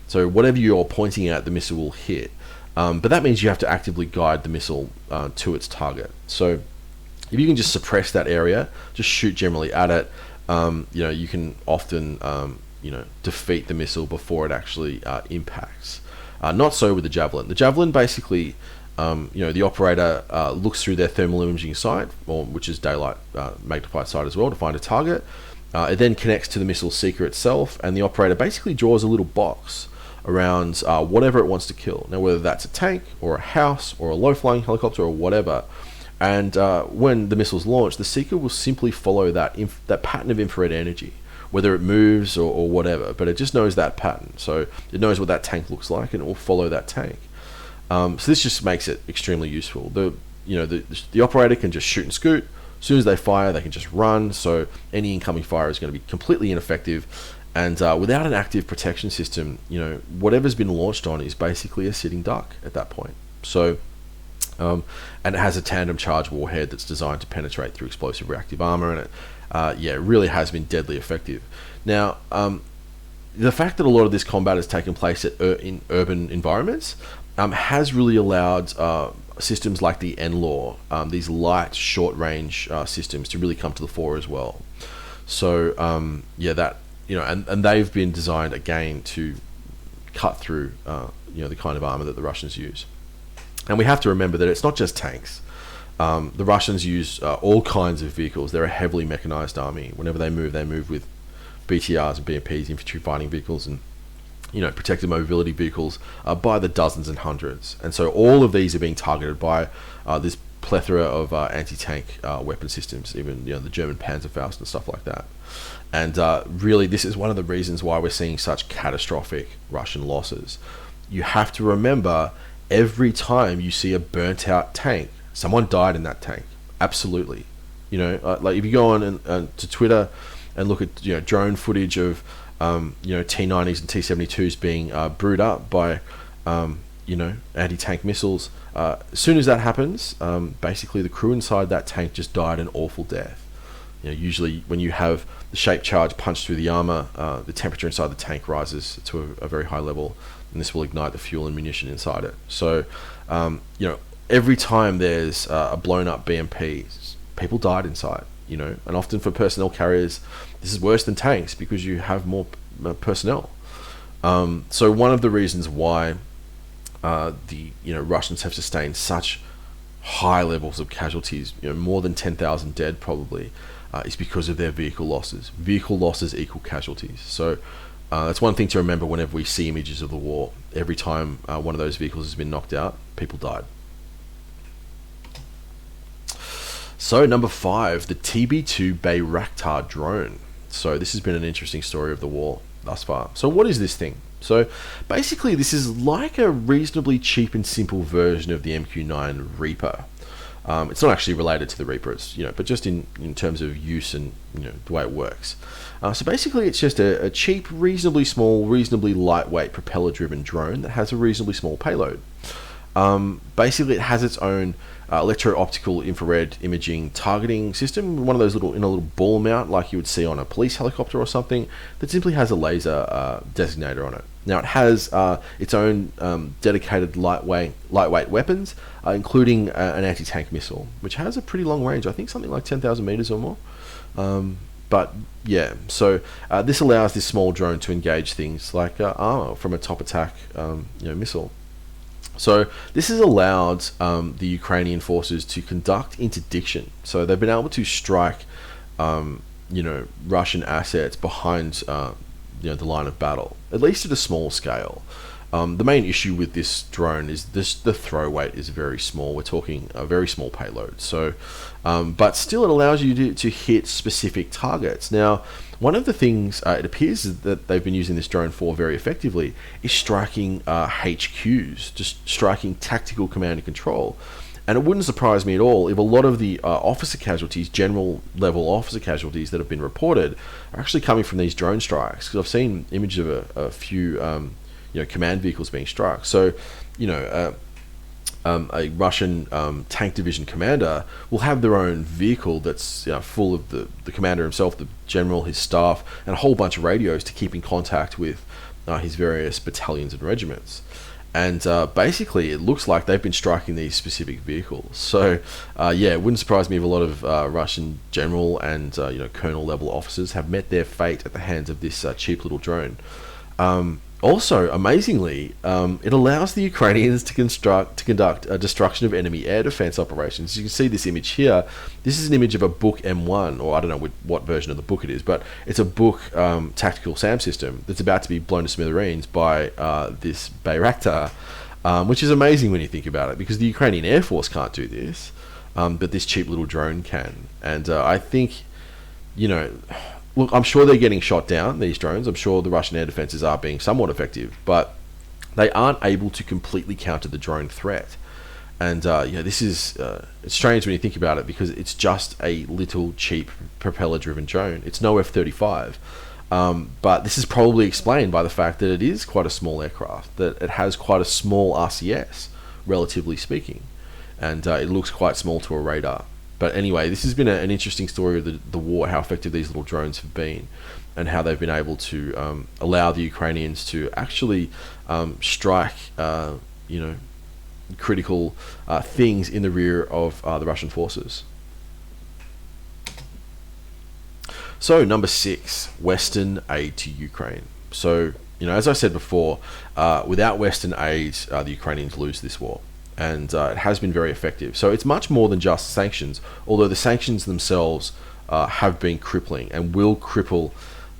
So whatever you're pointing at, the missile will hit. But that means you have to actively guide the missile to its target. So if you can just suppress that area, just shoot generally at it, you can often defeat the missile before it actually impacts. Not so with the Javelin. The Javelin basically, the operator looks through their thermal imaging sight, which is daylight magnified sight as well, to find a target. It then connects to the missile seeker itself, and the operator basically draws a little box around whatever it wants to kill. Now, whether that's a tank or a house or a low-flying helicopter or whatever. And when the missile's launched, the seeker will simply follow that pattern of infrared energy, whether it moves or whatever. But it just knows that pattern, so it knows what that tank looks like, and it will follow that tank. So this just makes it extremely useful. The operator can just shoot and scoot. As soon as they fire, they can just run. So any incoming fire is going to be completely ineffective. And without an active protection system, whatever's been launched on is basically a sitting duck at that point. So. And it has a tandem charge warhead that's designed to penetrate through explosive reactive armor, and it really has been deadly effective. Now, the fact that a lot of this combat has taken place in urban environments has really allowed systems like the NLAW, these light, short-range systems, to really come to the fore as well. So, and they've been designed again to cut through, the kind of armor that the Russians use. And we have to remember that it's not just tanks. The Russians use all kinds of vehicles. They're a heavily mechanized army. Whenever they move with BTRs and BMPs, infantry fighting vehicles, and protected mobility vehicles by the dozens and hundreds. And so all of these are being targeted by this plethora of anti-tank weapon systems, even the German Panzerfaust and stuff like that. And really, this is one of the reasons why we're seeing such catastrophic Russian losses. You have to remember, every time you see a burnt out tank, someone died in that tank. Absolutely. Like if you go on to Twitter and look at drone footage of T-90s and T-72s being brewed up by anti-tank missiles, as soon as that happens, basically the crew inside that tank just died an awful death. Usually when you have the shape charge punched through the armor, the temperature inside the tank rises to a very high level, and this will ignite the fuel and munition inside it. So, every time there's a blown up BMP, people died inside, and often for personnel carriers, this is worse than tanks because you have more personnel. So one of the reasons why the Russians have sustained such high levels of casualties, more than 10,000 dead probably, is because of their vehicle losses. Vehicle losses equal casualties. So that's one thing to remember whenever we see images of the war. Every time one of those vehicles has been knocked out, people died. So number 5, the TB2 Bayracktar drone. So this has been an interesting story of the war thus far. So what is this thing? So basically this is like a reasonably cheap and simple version of the MQ-9 Reaper. It's not actually related to the Reaper, it's, but just in terms of use and the way it works. So basically it's just a cheap, reasonably small, reasonably lightweight propeller-driven drone that has a reasonably small payload. Basically it has its own electro-optical infrared imaging targeting system, one of those in a little ball mount like you would see on a police helicopter or something, that simply has a laser designator on it. Now it has its own dedicated lightweight weapons, including an anti-tank missile, which has a pretty long range. I think something like 10,000 meters or more. But yeah, so this allows this small drone to engage things like armor from a top attack missile. So this has allowed the Ukrainian forces to conduct interdiction. So they've been able to strike, Russian assets behind, the line of battle, at least at a small scale. The main issue with this drone is the throw weight is very small. We're talking a very small payload. So, but still, it allows you to hit specific targets. Now, one of the things it appears that they've been using this drone for very effectively is striking HQs, just striking tactical command and control. And it wouldn't surprise me at all if a lot of the officer casualties, general level officer casualties that have been reported, are actually coming from these drone strikes. Because I've seen images of a few command vehicles being struck. So, a Russian tank division commander will have their own vehicle that's full of the commander himself, the general, his staff, and a whole bunch of radios to keep in contact with his various battalions and regiments. And basically, it looks like they've been striking these specific vehicles. So, yeah, it wouldn't surprise me if a lot of Russian general and colonel level officers have met their fate at the hands of this cheap little drone. Also, amazingly, it allows the Ukrainians to conduct a destruction of enemy air defense operations. You can see this image here. This is an image of a Book M1, or I don't know what version of the book it is, but it's a Book tactical SAM system that's about to be blown to smithereens by this Bayracktar, which is amazing when you think about it, because the Ukrainian Air Force can't do this, but this cheap little drone can. And I think, look, I'm sure they're getting shot down, these drones. I'm sure the Russian air defenses are being somewhat effective, but they aren't able to completely counter the drone threat. And this is it's strange when you think about it, because it's just a little cheap propeller-driven drone. It's no F-35, but this is probably explained by the fact that it is quite a small aircraft, that it has quite a small RCS, relatively speaking, and it looks quite small to a radar. But anyway, this has been an interesting story of the war, how effective these little drones have been, and how they've been able to allow the Ukrainians to actually strike, critical things in the rear of the Russian forces. So, number 6, Western aid to Ukraine. So, as I said before, without Western aid, the Ukrainians lose this war. And it has been very effective. So it's much more than just sanctions, although the sanctions themselves have been crippling and will cripple,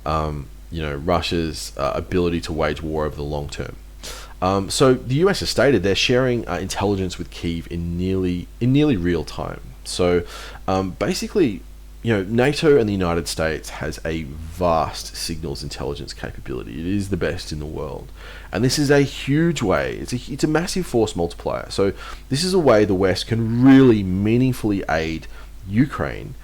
Russia's ability to wage war over the long term. So the US has stated they're sharing intelligence with Kyiv in nearly real time. So basically, NATO and the United States has a vast signals intelligence capability. It is the best in the world. And this is a huge way, it's a massive force multiplier. So this is a way the West can really meaningfully aid Ukraine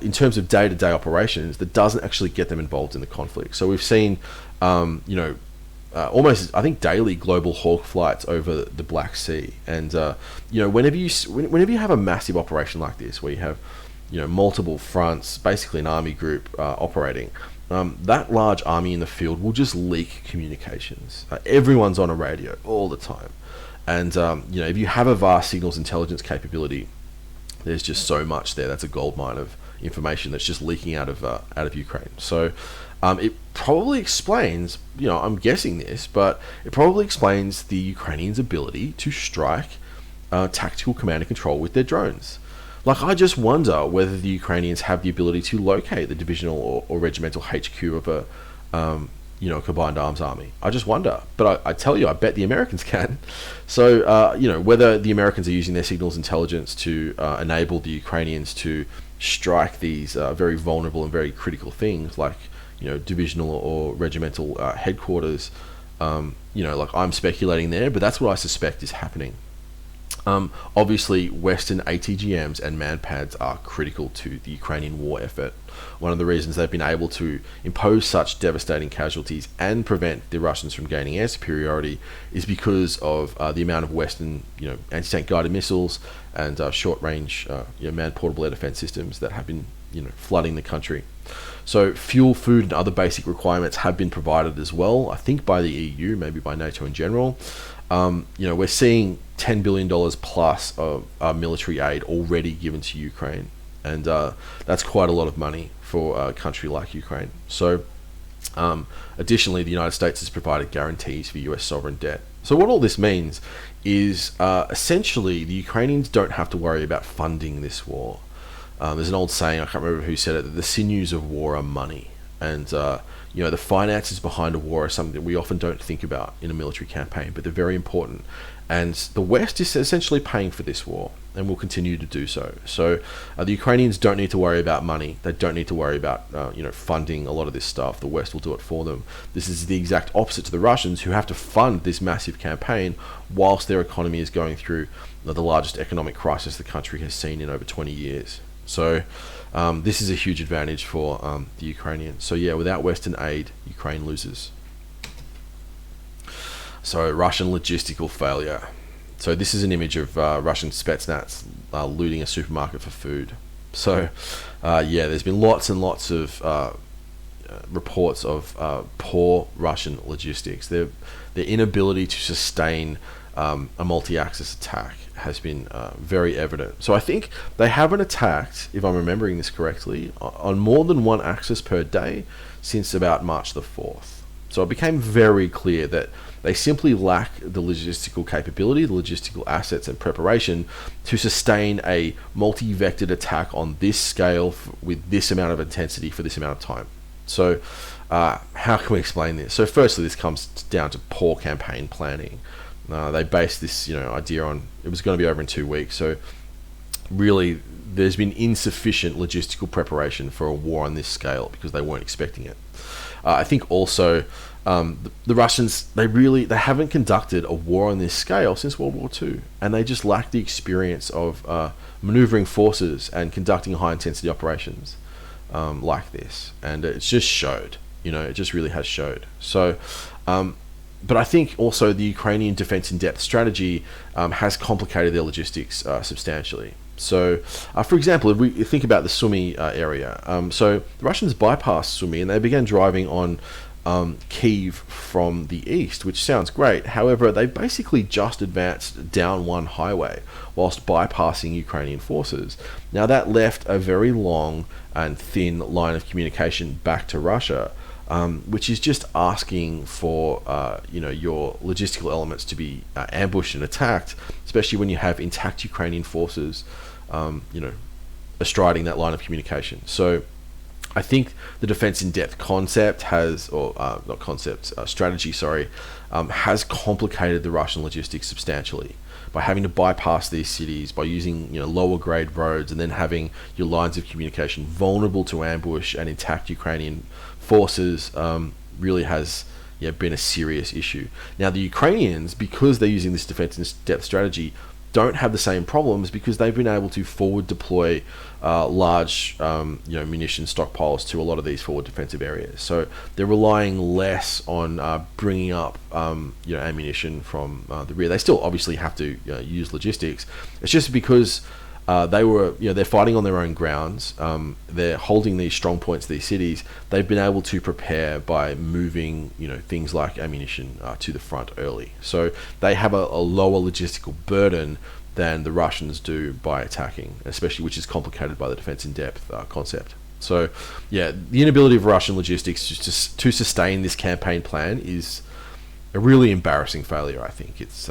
in terms of day-to-day operations that doesn't actually get them involved in the conflict. So we've seen, almost, I think, daily global hawk flights over the Black Sea. And, whenever you have a massive operation like this, where you have multiple fronts, basically an army group operating, that large army in the field will just leak communications. Everyone's on a radio all the time. And, if you have a vast signals intelligence capability, there's just so much there. That's a goldmine of information that's just leaking out of Ukraine. So it probably explains, I'm guessing this, but it probably explains the Ukrainians' ability to strike tactical command and control with their drones. Like, I just wonder whether the Ukrainians have the ability to locate the divisional or regimental HQ of a combined arms army. I just wonder. But I tell you, I bet the Americans can. So, whether the Americans are using their signals intelligence to enable the Ukrainians to strike these very vulnerable and very critical things, like, divisional or regimental headquarters, like, I'm speculating there, but that's what I suspect is happening. Obviously, Western ATGMs and manpads are critical to the Ukrainian war effort. One of the reasons they've been able to impose such devastating casualties and prevent the Russians from gaining air superiority is because of the amount of Western, anti-tank guided missiles and short-range, man-portable air defense systems that have been, flooding the country. So fuel, food, and other basic requirements have been provided as well, I think by the EU, maybe by NATO in general. We're seeing $10 billion plus of military aid already given to Ukraine, and that's quite a lot of money for a country like Ukraine. So additionally, the United States has provided guarantees for US sovereign debt. So what all this means is essentially the Ukrainians don't have to worry about funding this war. There's an old saying, I can't remember who said it, that the sinews of war are money. And, the finances behind a war are something that we often don't think about in a military campaign, but they're very important. And the West is essentially paying for this war and will continue to do so. So the Ukrainians don't need to worry about money. They don't need to worry about, funding a lot of this stuff. The West will do it for them. This is the exact opposite to the Russians, who have to fund this massive campaign whilst their economy is going through the largest economic crisis the country has seen in over 20 years. So this is a huge advantage for the Ukrainians. So yeah, without Western aid, Ukraine loses. So Russian logistical failure. So this is an image of Russian Spetsnaz looting a supermarket for food. So yeah, there's been lots and lots of reports of poor Russian logistics. Their inability to sustain a multi-axis attack has been very evident. So I think they haven't attacked, if I'm remembering this correctly, on more than one axis per day since about March the 4th. So it became very clear that they simply lack the logistical capability, the logistical assets and preparation to sustain a multi-vectored attack on this scale with this amount of intensity for this amount of time. So how can we explain this? So firstly, this comes down to poor campaign planning. They based this idea on it was going to be over in 2 weeks. So really, there's been insufficient logistical preparation for a war on this scale because they weren't expecting it. I think also the Russians, they haven't conducted a war on this scale since World War II, and they just lack the experience of maneuvering forces and conducting high intensity operations like this. And it's just showed, it just really has showed. So, but I think also the Ukrainian defense in depth strategy has complicated their logistics substantially. So, for example, if we think about the Sumy area, so the Russians bypassed Sumy and they began driving on Kyiv from the east, which sounds great. However, they basically just advanced down one highway whilst bypassing Ukrainian forces. Now, that left a very long and thin line of communication back to Russia, which is just asking for your logistical elements to be ambushed and attacked, especially when you have intact Ukrainian forces bestriding that line of communication. So I think the defense in depth concept strategy has complicated the Russian logistics substantially by having to bypass these cities, by using lower grade roads, and then having your lines of communication vulnerable to ambush and intact Ukrainian forces really has been a serious issue. Now the Ukrainians, because they're using this defense in depth strategy, don't have the same problems because they've been able to forward deploy large munition stockpiles to a lot of these forward defensive areas. So they're relying less on bringing up ammunition from the rear. They still obviously have to use logistics. It's just because they're fighting on their own grounds. They're holding these strong points, these cities. They've been able to prepare by moving, things like ammunition to the front early. So they have a lower logistical burden than the Russians do by attacking, especially, which is complicated by the defense in depth concept. So, the inability of Russian logistics to sustain this campaign plan is a really embarrassing failure. I think it's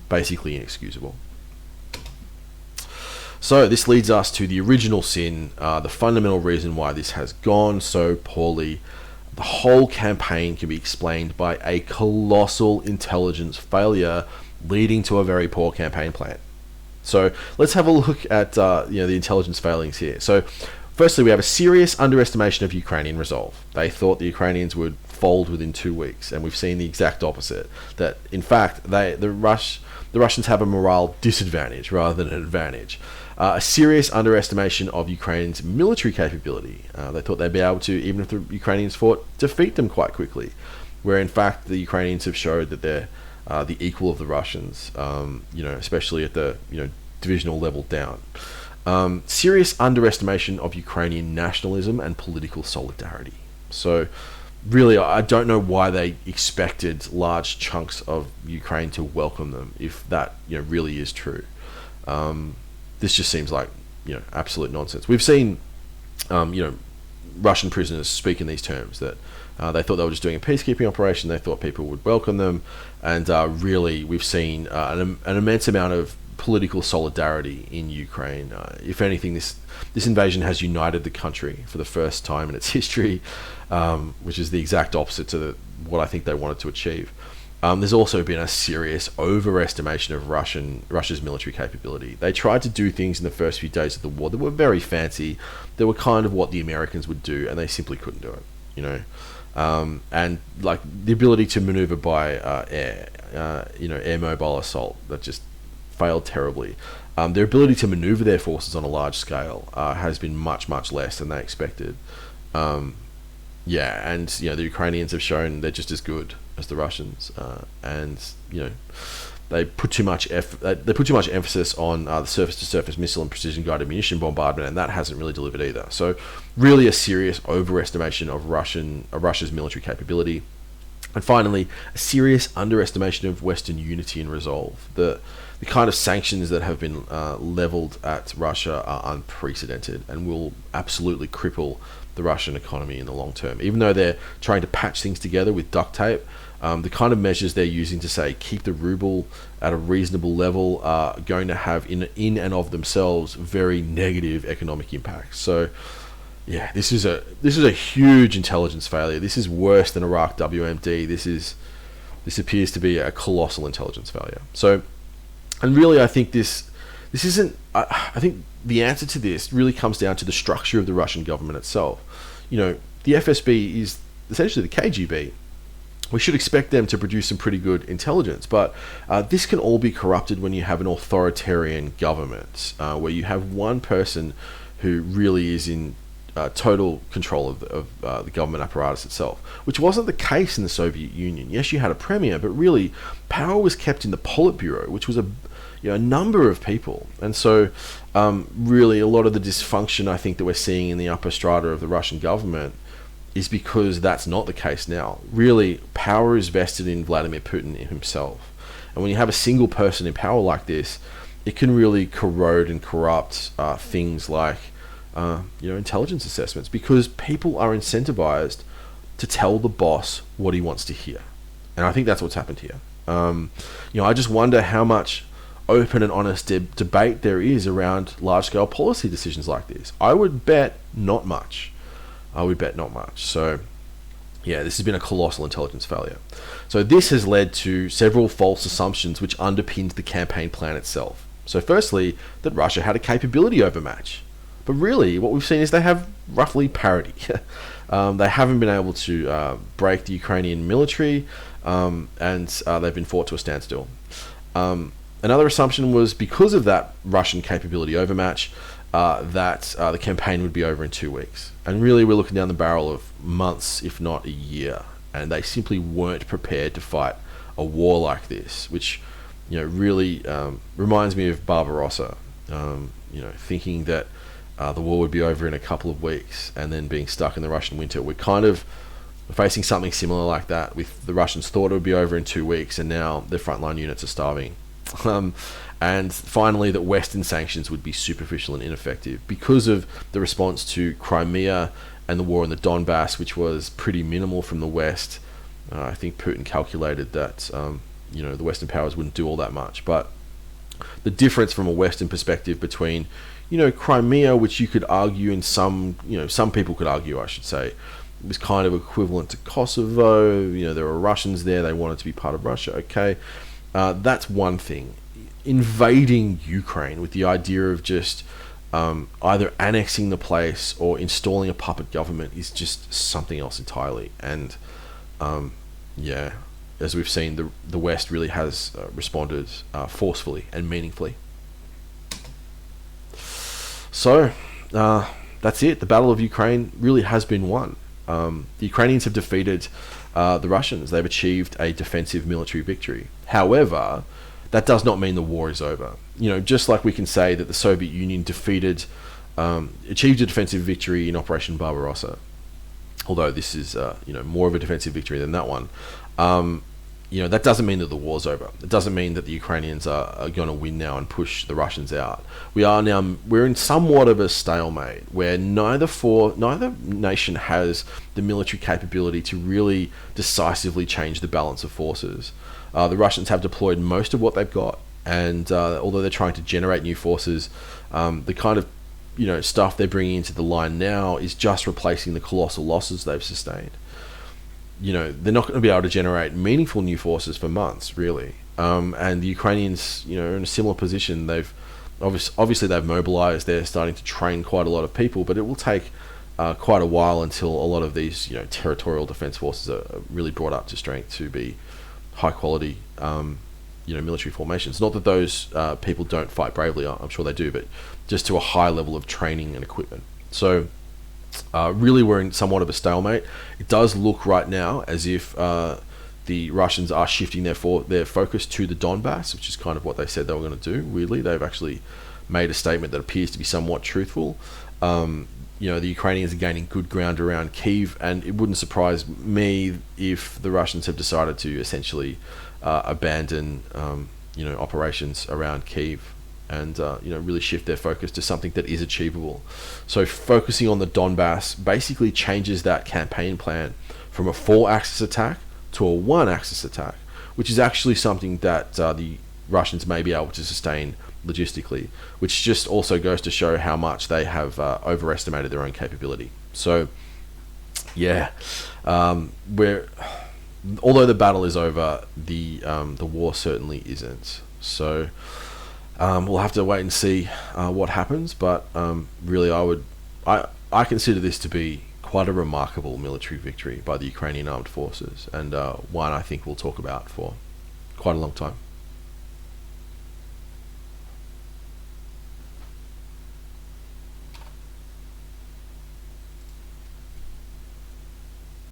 basically inexcusable. So this leads us to the original sin, the fundamental reason why this has gone so poorly. The whole campaign can be explained by a colossal intelligence failure leading to a very poor campaign plan. So let's have a look at the intelligence failings here. So firstly, we have a serious underestimation of Ukrainian resolve. They thought the Ukrainians would fold within 2 weeks, and we've seen the exact opposite. That in fact, the Russians have a morale disadvantage rather than an advantage. A serious underestimation of Ukraine's military capability. They thought they'd be able to, even if the Ukrainians fought, defeat them quite quickly. Where in fact the Ukrainians have showed that they're the equal of the Russians, especially at the divisional level down. Serious underestimation of Ukrainian nationalism and political solidarity. So really, I don't know why they expected large chunks of Ukraine to welcome them, if that really is true. This just seems like absolute nonsense. We've seen Russian prisoners speak in these terms, that they thought they were just doing a peacekeeping operation. They thought people would welcome them, and really we've seen an immense amount of political solidarity in Ukraine. If anything, this invasion has united the country for the first time in its history, which is the exact opposite to what I think they wanted to achieve. There's also been a serious overestimation of Russia's military capability. They tried to do things in the first few days of the war that were very fancy. They were kind of what the Americans would do, and they simply couldn't do it. And like the ability to maneuver by air, air mobile assault, that just failed terribly. Their ability to maneuver their forces on a large scale has been much, much less than they expected. And the Ukrainians have shown they're just as good as the Russians, and they put too much emphasis on the surface-to-surface missile and precision-guided munition bombardment, and that hasn't really delivered either. So, really a serious overestimation of Russia's military capability. And finally, a serious underestimation of Western unity and resolve. The kind of sanctions that have been leveled at Russia are unprecedented and will absolutely cripple the Russian economy in the long term. Even though they're trying to patch things together with duct tape, the kind of measures they're using to say keep the ruble at a reasonable level are going to have in and of themselves very negative economic impacts. So yeah, this is a huge intelligence failure. This is worse than Iraq WMD. This appears to be a colossal intelligence failure. So, and really, I think this isn't. I think the answer to this really comes down to the structure of the Russian government itself. You know, the FSB is essentially the KGB. We should expect them to produce some pretty good intelligence, but this can all be corrupted when you have an authoritarian government, where you have one person who really is in total control of the government apparatus itself, which wasn't the case in the Soviet Union. Yes, you had a premier, but really power was kept in the Politburo, which was a number of people. And so really a lot of the dysfunction I think that we're seeing in the upper strata of the Russian government is because that's not the case now. Really, power is vested in Vladimir Putin himself. And when you have a single person in power like this, it can really corrode and corrupt things like intelligence assessments, because people are incentivized to tell the boss what he wants to hear. And I think that's what's happened here. I just wonder how much open and honest debate there is around large-scale policy decisions like this. I would bet not much. So, yeah, this has been a colossal intelligence failure. So this has led to several false assumptions which underpinned the campaign plan itself. So firstly, that Russia had a capability overmatch. But really, what we've seen is they have roughly parity. They haven't been able to break the Ukrainian military, and they've been fought to a standstill. Another assumption was because of that Russian capability overmatch, that the campaign would be over in 2 weeks. And really, we're looking down the barrel of months, if not a year. And they simply weren't prepared to fight a war like this, which, really reminds me of Barbarossa. Thinking that the war would be over in a couple of weeks and then being stuck in the Russian winter. We're kind of facing something similar like that, with the Russians thought it would be over in 2 weeks, and now their frontline units are starving. And finally, that Western sanctions would be superficial and ineffective because of the response to Crimea and the war in the Donbass, which was pretty minimal from the West. I think Putin calculated that the Western powers wouldn't do all that much. But the difference from a Western perspective between Crimea, which you could argue some people could argue, I should say, was kind of equivalent to Kosovo. There were Russians there, they wanted to be part of Russia. Okay, that's one thing. Invading Ukraine with the idea of just either annexing the place or installing a puppet government is just something else entirely. And as we've seen, the West really has responded forcefully and meaningfully. So that's it. The Battle of Ukraine really has been won. The Ukrainians have defeated the Russians. They've achieved a defensive military victory. However, that does not mean the war is over. Just like we can say that the Soviet Union achieved a defensive victory in Operation Barbarossa, although this is more of a defensive victory than that one. That doesn't mean that the war's over. It doesn't mean that the Ukrainians are going to win now and push the Russians out. We're in somewhat of a stalemate where neither nation has the military capability to really decisively change the balance of forces. The Russians have deployed most of what they've got, and although they're trying to generate new forces, the kind of stuff they're bringing into the line now is just replacing the colossal losses they've sustained. They're not going to be able to generate meaningful new forces for months, really. And the Ukrainians, are in a similar position. They've obviously they've mobilized. They're starting to train quite a lot of people, but it will take quite a while until a lot of these, territorial defense forces are really brought up to strength to be high quality, military formations. Not that those people don't fight bravely. I'm sure they do, but just to a high level of training and equipment. So really, we're in somewhat of a stalemate. It does look right now as if the Russians are shifting their focus to the Donbass, which is kind of what they said they were going to do. Weirdly, they've actually made a statement that appears to be somewhat truthful. The Ukrainians are gaining good ground around Kyiv, and it wouldn't surprise me if the Russians have decided to essentially abandon operations around Kyiv and really shift their focus to something that is achievable. So focusing on the Donbass basically changes that campaign plan from a 4-axis attack to a 1-axis attack, which is actually something that the Russians may be able to sustain logistically, which just also goes to show how much they have overestimated their own capability. So although the battle is over, the war certainly isn't. So we'll have to wait and see what happens, but really I consider this to be quite a remarkable military victory by the Ukrainian Armed Forces, and one I think we'll talk about for quite a long time.